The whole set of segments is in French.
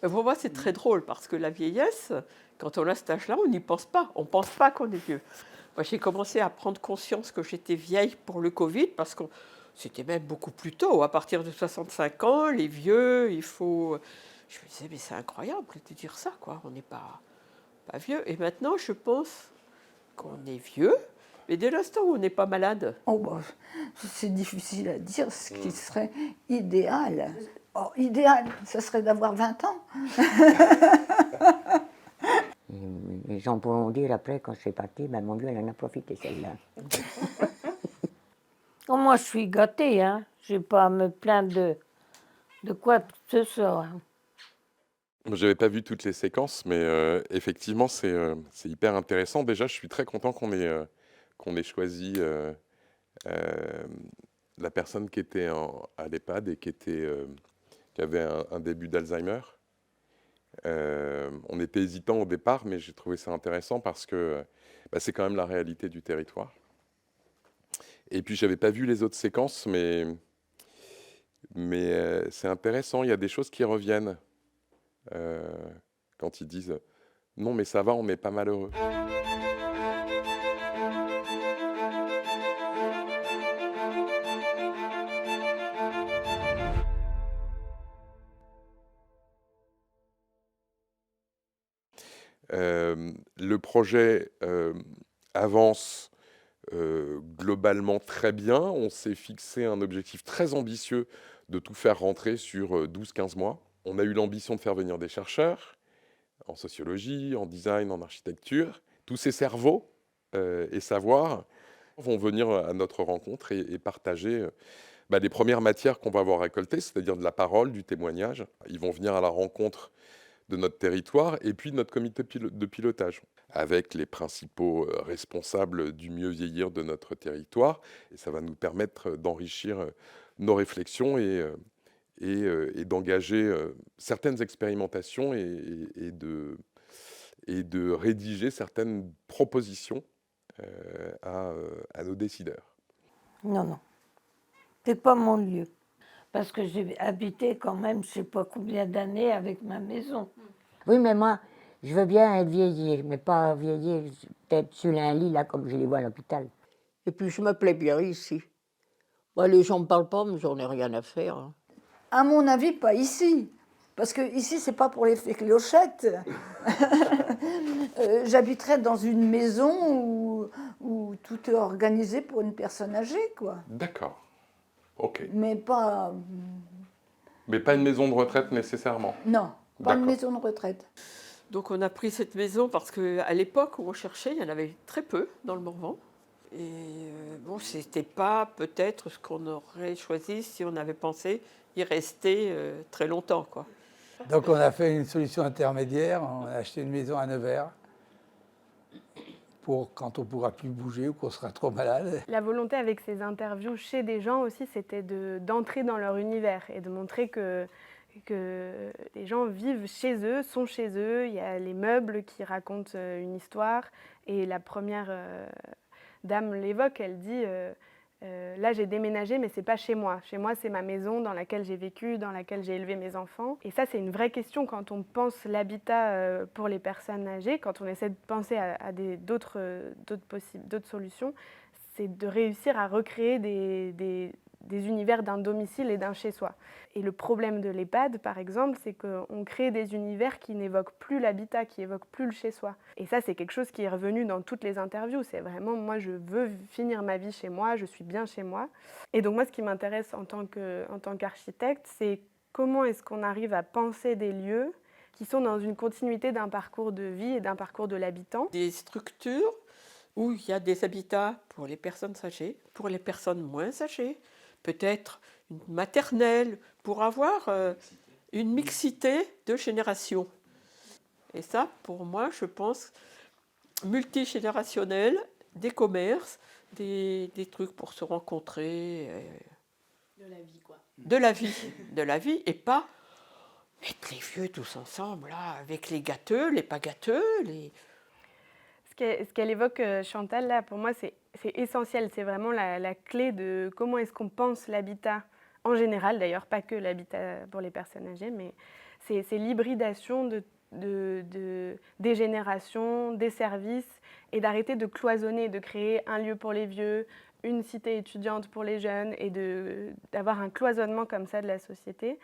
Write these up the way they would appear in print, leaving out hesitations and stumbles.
Mais pour moi, c'est très drôle parce que la vieillesse, quand on a cet âge-là, on n'y pense pas. On ne pense pas qu'on est vieux. Moi, j'ai commencé à prendre conscience que j'étais vieille pour le Covid parce que c'était même beaucoup plus tôt. À partir de 65 ans, les vieux, il faut. Je me disais, mais c'est incroyable de dire ça, quoi. On n'est pas vieux. Et maintenant, je pense qu'on est vieux, mais dès l'instant où on n'est pas malade. Oh, bah, c'est difficile à dire ce qui serait idéal. Oh, idéal, ça serait d'avoir 20 ans. Les gens pourront dire après, quand je suis partie, ben, mon Dieu, elle en a profité celle-là. Oh, moi, je suis gâtée, hein. Je n'ai pas à me plaindre de quoi que ce soit. Hein. Je n'avais pas vu toutes les séquences, mais effectivement, c'est hyper intéressant. Déjà, je suis très content qu'on ait choisi la personne qui était à l'EHPAD et qui avait un début d'Alzheimer. On était hésitant au départ, mais j'ai trouvé ça intéressant parce que c'est quand même la réalité du territoire. Et puis, je n'avais pas vu les autres séquences, mais c'est intéressant. Il y a des choses qui reviennent quand ils disent « Non, mais ça va, on n'est pas malheureux ». Le projet avance globalement très bien. On s'est fixé un objectif très ambitieux de tout faire rentrer sur 12-15 mois. On a eu l'ambition de faire venir des chercheurs en sociologie, en design, en architecture. Tous ces cerveaux et savoirs vont venir à notre rencontre et partager les premières matières qu'on va avoir récoltées, c'est-à-dire de la parole, du témoignage. Ils vont venir à la rencontre de notre territoire et puis de notre comité de pilotage, avec les principaux responsables du mieux vieillir de notre territoire. Et ça va nous permettre d'enrichir nos réflexions et d'engager certaines expérimentations et de rédiger certaines propositions à nos décideurs. Non, non. C'est pas mon lieu. Parce que j'ai habité quand même, je ne sais pas combien d'années avec ma maison. Oui, mais moi, je veux bien être vieillir, mais pas vieillir peut-être sur un lit, là, comme je les vois à l'hôpital. Et puis je me plais bien ici. Moi, les gens ne me parlent pas, mais j'en ai rien à faire. Hein. À mon avis, pas ici. Parce que ici, c'est pas pour les clochettes. J'habiterais dans une maison où tout est organisé pour une personne âgée, quoi. D'accord. Ok. Mais pas... Mais pas une maison de retraite nécessairement. Non, pas une D'accord. maison de retraite. Donc on a pris cette maison parce qu'à l'époque où on cherchait, il y en avait très peu dans le Morvan. Et bon, c'était pas peut-être ce qu'on aurait choisi si on avait pensé y rester très longtemps, quoi. Donc on a fait une solution intermédiaire, on a acheté une maison à Nevers pour quand on ne pourra plus bouger ou qu'on sera trop malade. La volonté avec ces interviews chez des gens aussi, c'était d'entrer dans leur univers et de montrer que les gens vivent chez eux, sont chez eux. Il y a les meubles qui racontent une histoire et la première dame l'évoque, elle dit là j'ai déménagé mais c'est pas chez moi. Chez moi c'est ma maison dans laquelle j'ai vécu, dans laquelle j'ai élevé mes enfants. Et ça c'est une vraie question quand on pense l'habitat pour les personnes âgées, quand on essaie de penser à d'autres solutions, c'est de réussir à recréer des univers d'un domicile et d'un chez-soi. Et le problème de l'EHPAD, par exemple, c'est qu'on crée des univers qui n'évoquent plus l'habitat, qui évoquent plus le chez-soi. Et ça, c'est quelque chose qui est revenu dans toutes les interviews. C'est vraiment, moi, je veux finir ma vie chez moi, je suis bien chez moi. Et donc, moi, ce qui m'intéresse en tant qu'architecte, c'est comment est-ce qu'on arrive à penser des lieux qui sont dans une continuité d'un parcours de vie et d'un parcours de l'habitant. Des structures où il y a des habitats pour les personnes âgées, pour les personnes moins âgées, peut-être une maternelle, pour avoir une mixité de générations. Et ça, pour moi, je pense, multigénérationnel, des commerces, des trucs pour se rencontrer. De la vie, quoi. De la vie, et pas mettre les vieux tous ensemble, là, avec les gâteux, les pas gâteux, les... Ce qu'elle évoque, Chantal, là, pour moi, c'est essentiel. C'est vraiment la clé de comment est-ce qu'on pense l'habitat, en général d'ailleurs, pas que l'habitat pour les personnes âgées, mais c'est l'hybridation des générations, des services, et d'arrêter de cloisonner, de créer un lieu pour les vieux, une cité étudiante pour les jeunes, et d'avoir un cloisonnement comme ça de la société,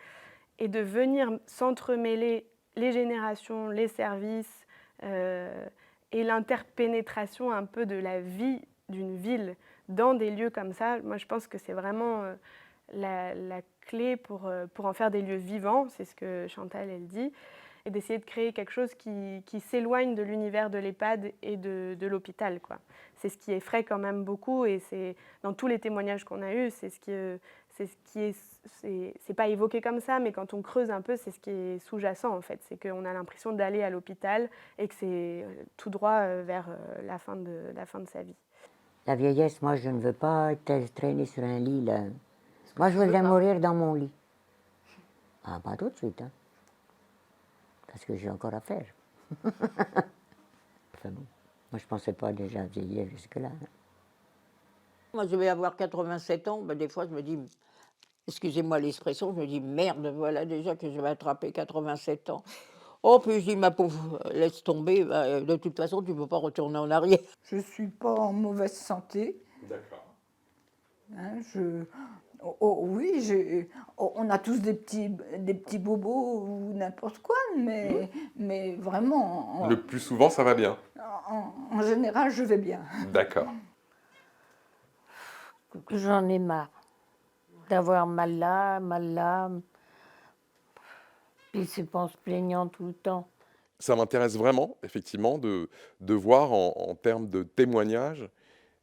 et de venir s'entremêler les générations, les services, et l'interpénétration un peu de la vie d'une ville dans des lieux comme ça. Moi, je pense que c'est vraiment la clé pour en faire des lieux vivants, c'est ce que Chantal, elle dit, et d'essayer de créer quelque chose qui s'éloigne de l'univers de l'EHPAD et de l'hôpital, quoi. C'est ce qui effraie quand même beaucoup, et c'est dans tous les témoignages qu'on a eus, c'est pas évoqué comme ça, mais quand on creuse un peu, c'est ce qui est sous-jacent en fait. C'est qu'on a l'impression d'aller à l'hôpital et que c'est tout droit vers la fin de sa vie. La vieillesse, moi, je ne veux pas être traînée sur un lit, là. Moi, je voudrais mourir dans mon lit. Ah, pas tout de suite, hein. Parce que j'ai encore à faire. Enfin bon, moi, je ne pensais pas déjà vieillir jusque-là. Hein. Moi, je vais avoir 87 ans. Ben, des fois, je me dis, excusez-moi l'expression, je me dis, merde, voilà déjà que je vais attraper 87 ans. Oh, puis je dis, ma pauvre, laisse tomber, ben, de toute façon, tu ne peux pas retourner en arrière. Je ne suis pas en mauvaise santé. D'accord. Hein, oui, on a tous des petits bobos ou n'importe quoi, mais vraiment, Le plus souvent, ça va bien. en général, je vais bien. D'accord. J'en ai marre d'avoir mal là, puis c'est pas en se plaignant tout le temps. Ça m'intéresse vraiment, effectivement, de voir en termes de témoignages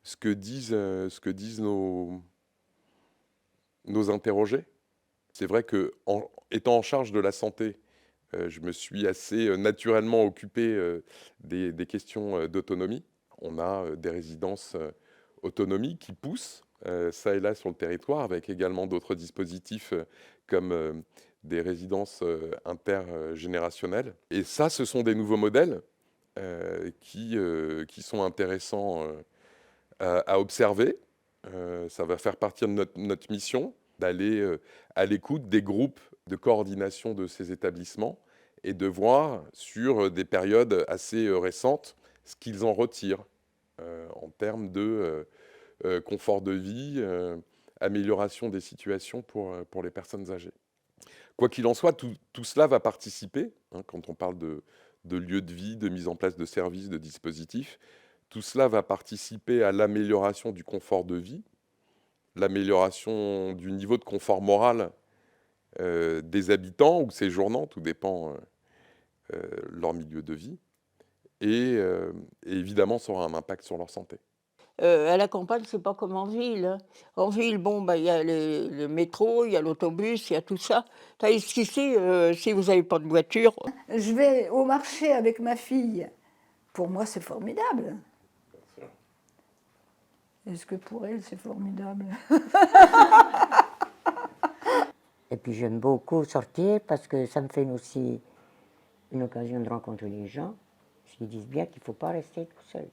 ce que disent nos interrogés. C'est vrai que, étant en charge de la santé, je me suis assez naturellement occupé des questions d'autonomie. On a des résidences autonomie qui poussent ça et là sur le territoire, avec également d'autres dispositifs comme des résidences intergénérationnelles. Et ça, ce sont des nouveaux modèles qui sont intéressants à observer. Ça va faire partie de notre mission d'aller à l'écoute des groupes de coordination de ces établissements et de voir sur des périodes assez récentes ce qu'ils en retirent en termes de confort de vie, amélioration des situations pour les personnes âgées. Quoi qu'il en soit, tout cela va participer, hein, quand on parle de lieux de vie, de mise en place de services, de dispositifs, tout cela va participer à l'amélioration du confort de vie, l'amélioration du niveau de confort moral des habitants ou séjournants, tout dépend leur milieu de vie, et évidemment ça aura un impact sur leur santé. À la campagne, c'est pas comme en ville. Hein. En ville, bon, bah, il y a le métro, il y a l'autobus, il y a tout ça. Tandis qu'ici, si vous n'avez pas de voiture, Je vais au marché avec ma fille. Pour moi, c'est formidable. Est-ce que pour elle, c'est formidable? Et puis j'aime beaucoup sortir parce que ça me fait aussi une occasion de rencontrer les gens. Ils disent bien qu'il ne faut pas rester tout seul,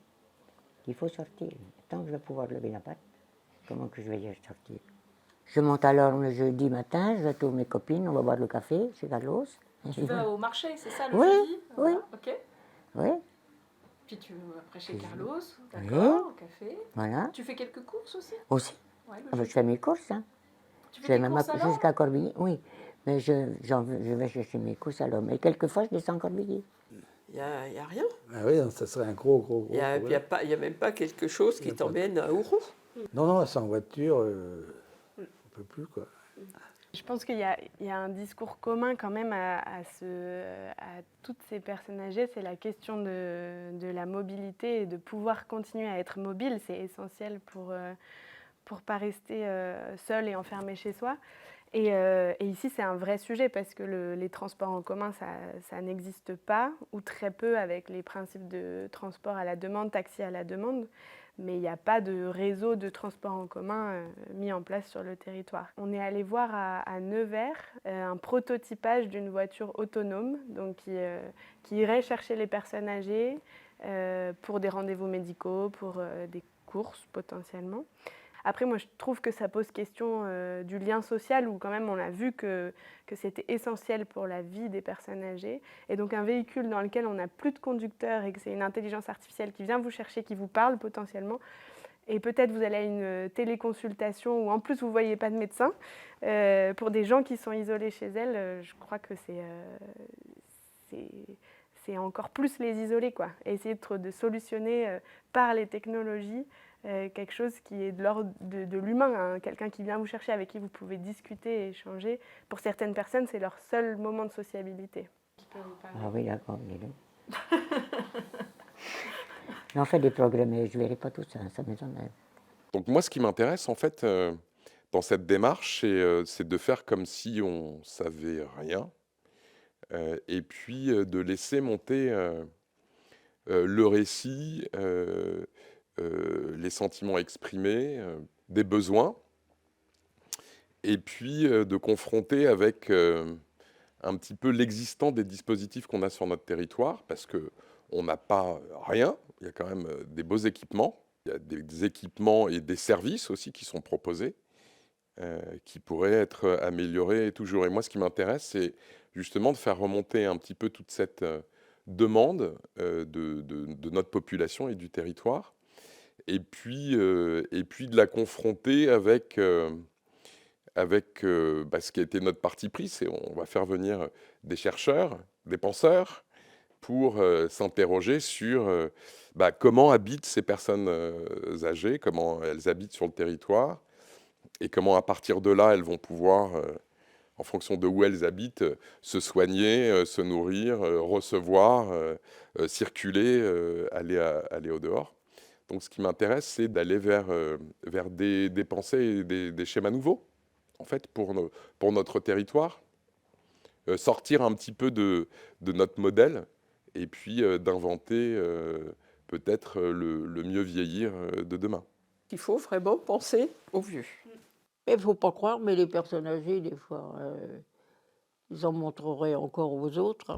qu'il faut sortir. Tant que je vais pouvoir lever la patte, comment que je vais y sortir? Je monte alors le jeudi matin, je retrouve mes copines, on va boire le café chez Carlos. Tu vas au marché, c'est ça, le Oui, jeudi? oui. Ok. Oui, Puis tu vas après chez Carlos, d'accord, au café. voilà. Tu fais quelques courses aussi? Aussi. Ouais, le Ah ben, je jeudi. fais mes courses. Hein. Tu Je fais vais des même courses alors? jusqu'à Corbilly, oui. Mais je vais chercher mes courses alors. Mais quelquefois, je descends à Corbilly. Il n'y a rien. Ah oui, non, ça serait un gros Il n'y a, problème. y a même pas quelque chose qui t'emmène à Ouro. Non, sans voiture, on ne peut plus, quoi. Je pense qu'il y a un discours commun quand même à toutes ces personnes âgées, c'est la question de la mobilité et de pouvoir continuer à être mobile. C'est essentiel pour pas rester seul et enfermé chez soi. Et ici, c'est un vrai sujet parce que les transports en commun, ça n'existe pas ou très peu avec les principes de transport à la demande, taxi à la demande. Mais il n'y a pas de réseau de transport en commun mis en place sur le territoire. On est allé voir à Nevers un prototypage d'une voiture autonome donc qui irait chercher les personnes âgées pour des rendez-vous médicaux, pour des courses potentiellement. Après, moi, je trouve que ça pose question du lien social, où quand même on a vu que c'était essentiel pour la vie des personnes âgées. Et donc un véhicule dans lequel on n'a plus de conducteur et que c'est une intelligence artificielle qui vient vous chercher, qui vous parle potentiellement, et peut-être vous allez à une téléconsultation où en plus vous ne voyez pas de médecin, pour des gens qui sont isolés chez elles, je crois que c'est encore plus les isoler, quoi. Et essayer de solutionner par les technologies quelque chose qui est de l'ordre de l'humain, hein. Quelqu'un qui vient vous chercher, avec qui vous pouvez discuter et échanger. Pour certaines personnes, c'est leur seul moment de sociabilité. Ah oui, d'accord, dis donc. Mais on fait des progrès, mais je ne verrai pas tout ça, ça m'étonnerait. Donc moi, ce qui m'intéresse, en fait, dans cette démarche, c'est de faire comme si on savait rien, et puis de laisser monter le récit, les sentiments exprimés, des besoins, et puis de confronter avec un petit peu l'existant des dispositifs qu'on a sur notre territoire, parce qu'on n'a pas rien, il y a quand même des beaux équipements, il y a des équipements et des services aussi qui sont proposés, qui pourraient être améliorés toujours. Et moi, ce qui m'intéresse, c'est justement de faire remonter un petit peu toute cette demande de notre population et du territoire, et puis de la confronter avec ce qui a été notre parti pris, c'est on va faire venir des chercheurs, des penseurs, pour s'interroger sur comment habitent ces personnes âgées, comment elles habitent sur le territoire, et comment à partir de là, elles vont pouvoir, en fonction de où elles habitent, se soigner, se nourrir, recevoir, circuler, aller au dehors. Donc ce qui m'intéresse, c'est d'aller vers des pensées et des schémas nouveaux, en fait, pour notre territoire, sortir un petit peu de notre modèle, et puis d'inventer peut-être le mieux vieillir de demain. Il faut vraiment penser aux vieux. Mais il ne faut pas croire, mais les personnes âgées, des fois, ils en montreraient encore aux autres.